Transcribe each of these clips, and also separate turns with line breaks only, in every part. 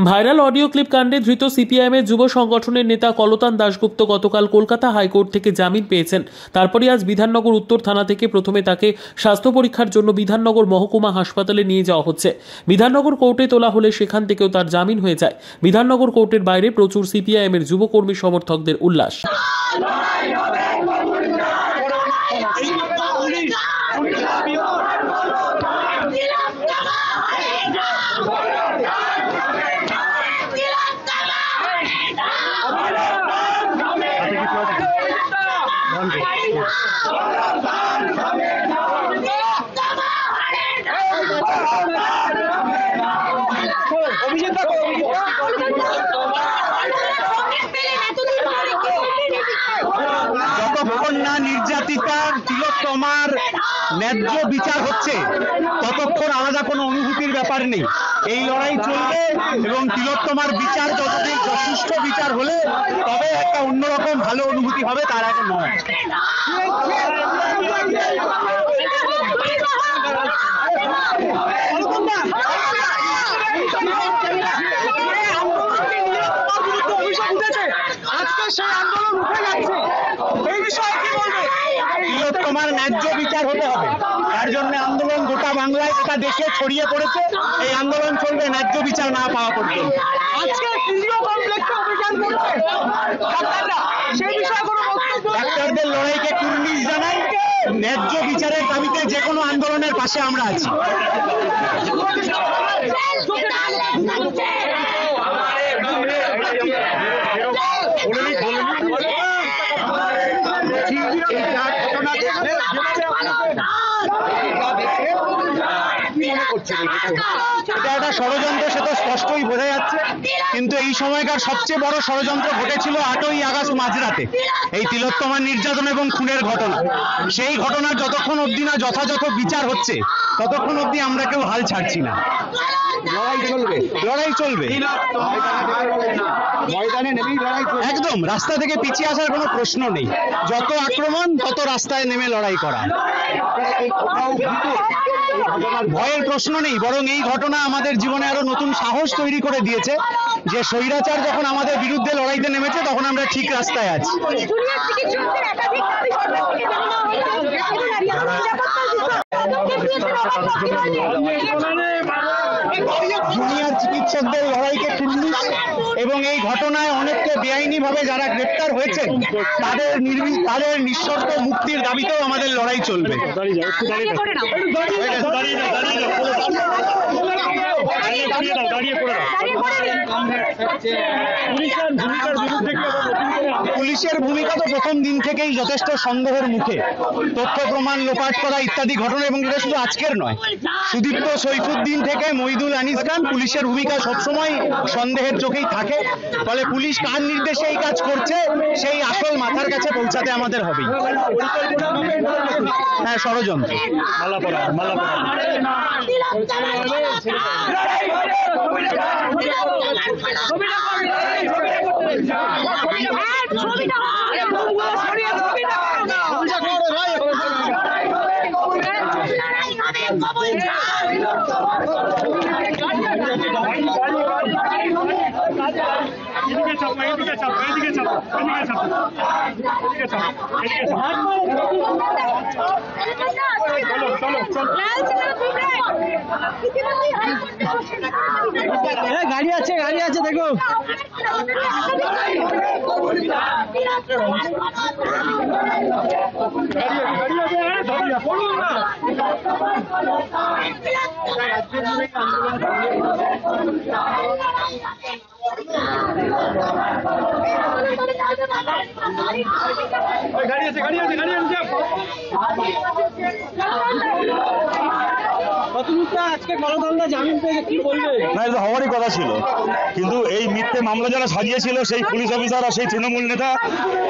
Viral audio clip কাণ্ডে ধৃত সিপিআইএমের যুব সংগঠনের নেতা কলতান দাশগুপ্ত গতকাল কলকাতা হাইকোর্ট থেকে জামিন পেয়েছেন। তারপরে আজ বিধাননগর উত্তর থানা থেকে প্রথমে তাকে স্বাস্থ্য পরীক্ষার জন্য বিধাননগর মহকুমা হাসপাতালে নিয়ে যাওয়া হচ্ছে। বিধাননগর কোর্টে তোলা হলে সেখান থেকেও তার জামিন হয়ে যায়। বিধাননগর কোর্টের বাইরে প্রচুর সিপিআইএমের যুবকর্মী সমর্থকদের উল্লাস।
যতক্ষণ না নির্যাতিতার তিলোত্তমার ন্যায্য বিচার হচ্ছে ততক্ষণ আলাদা কোনো অনুভূতির ব্যাপার নেই। এই লড়াই চলবে এবং তিলোত্তমার বিচার যতদিন সুষ্ঠু বিচার হলে তবে একটা অন্যরকম ভালো অনুভূতি হবে, তার আগে নয়। তিলোত্তমার ন্যায্য বিচার হতে হবে, তার জন্য আন্দোলন গোটা বাংলায় গোটা দেশে ছড়িয়ে পড়েছে। এই আন্দোলন চলবে ন্যায্য বিচার না পাওয়া পর্যন্ত। ডাক্তারদের লড়াইকে কুর্নিশ জানাই। ন্যায্য বিচারের দাবিতে যে কোনো আন্দোলনের পাশে আমরা আছি। এটা একটা ষড়যন্ত্র, সে তো স্পষ্টই বোঝা যাচ্ছে। কিন্তু এই সময়কার সবচেয়ে বড় ষড়যন্ত্র ঘটেছিল 8ই আগস্ট মাঝরাতে, এই তিলোত্তমার নির্যাতন এবং খুনের ঘটনা। সেই ঘটনার যতক্ষণ অবধি না যথাযথ বিচার হচ্ছে ততক্ষণ অবধি আমরা কেউ হাল ছাড়ছি না। লড়াই চলবে ময়দানে নেমেই লড়াই, একদম রাস্তা থেকে পিছিয়ে আসার কোনো প্রশ্ন নেই। যত আক্রমণ তত রাস্তায় নেমে লড়াই করা, ভয়ের প্রশ্ন নেই। বরং এই ঘটনা আমাদের জীবনে আরো নতুন সাহস তৈরি করে দিয়েছে যে স্বৈরাচার যখন আমাদের বিরুদ্ধে লড়াইতে নেমেছে তখন আমরা ঠিক রাস্তায় আছি। জুনিয়র চিকিৎসকদের লড়াইকে কুর্নিশ এবং এই ঘটনায় অনেককে বেআইনিভাবে যারা গ্রেপ্তার হয়েছেন তাদের নিঃশর্ত মুক্তির দাবিতেও আমাদের লড়াই চলবে। পুলিশের ভূমিকা তো প্রথম দিন থেকেই যথেষ্ট সন্দেহের মুখে। তথ্য প্রমাণ লোপাট করা ইত্যাদি ঘটনা, এবং এটা শুধু আজকের নয়, সুদীপ্ত সৈফুদ্দিন থেকে মহিদুল আনিস খান, পুলিশের ভূমিকা সবসময় সন্দেহের চোখেই থাকে। ফলে পুলিশ কার নির্দেশে এই কাজ করছে সেই আসল মাথার কাছে পৌঁছাতে আমাদের হবেই। হ্যাঁ, ষড়যন্ত্র। গাড়ি আছে দেখো। আজকে কলকাতা জামিন পেয়ে কি বলবে?
না, এটা হওয়ারই কথা ছিল, কিন্তু এই মিথ্যে মামলা যারা সাজিয়েছিল সেই পুলিশ অফিসার আর সেই তৃণমূল নেতা,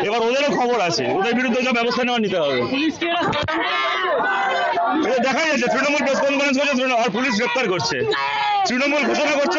এবার ওদেরও খবর আছে, ওদের বিরুদ্ধে যা ব্যবস্থা নেওয়া নিতে হবে। এটা দেখাই যাচ্ছে, তৃণমূল প্রেস কনফারেন্স করছে আর পুলিশ গ্রেপ্তার করছে, তৃণমূল ঘোষণা করছে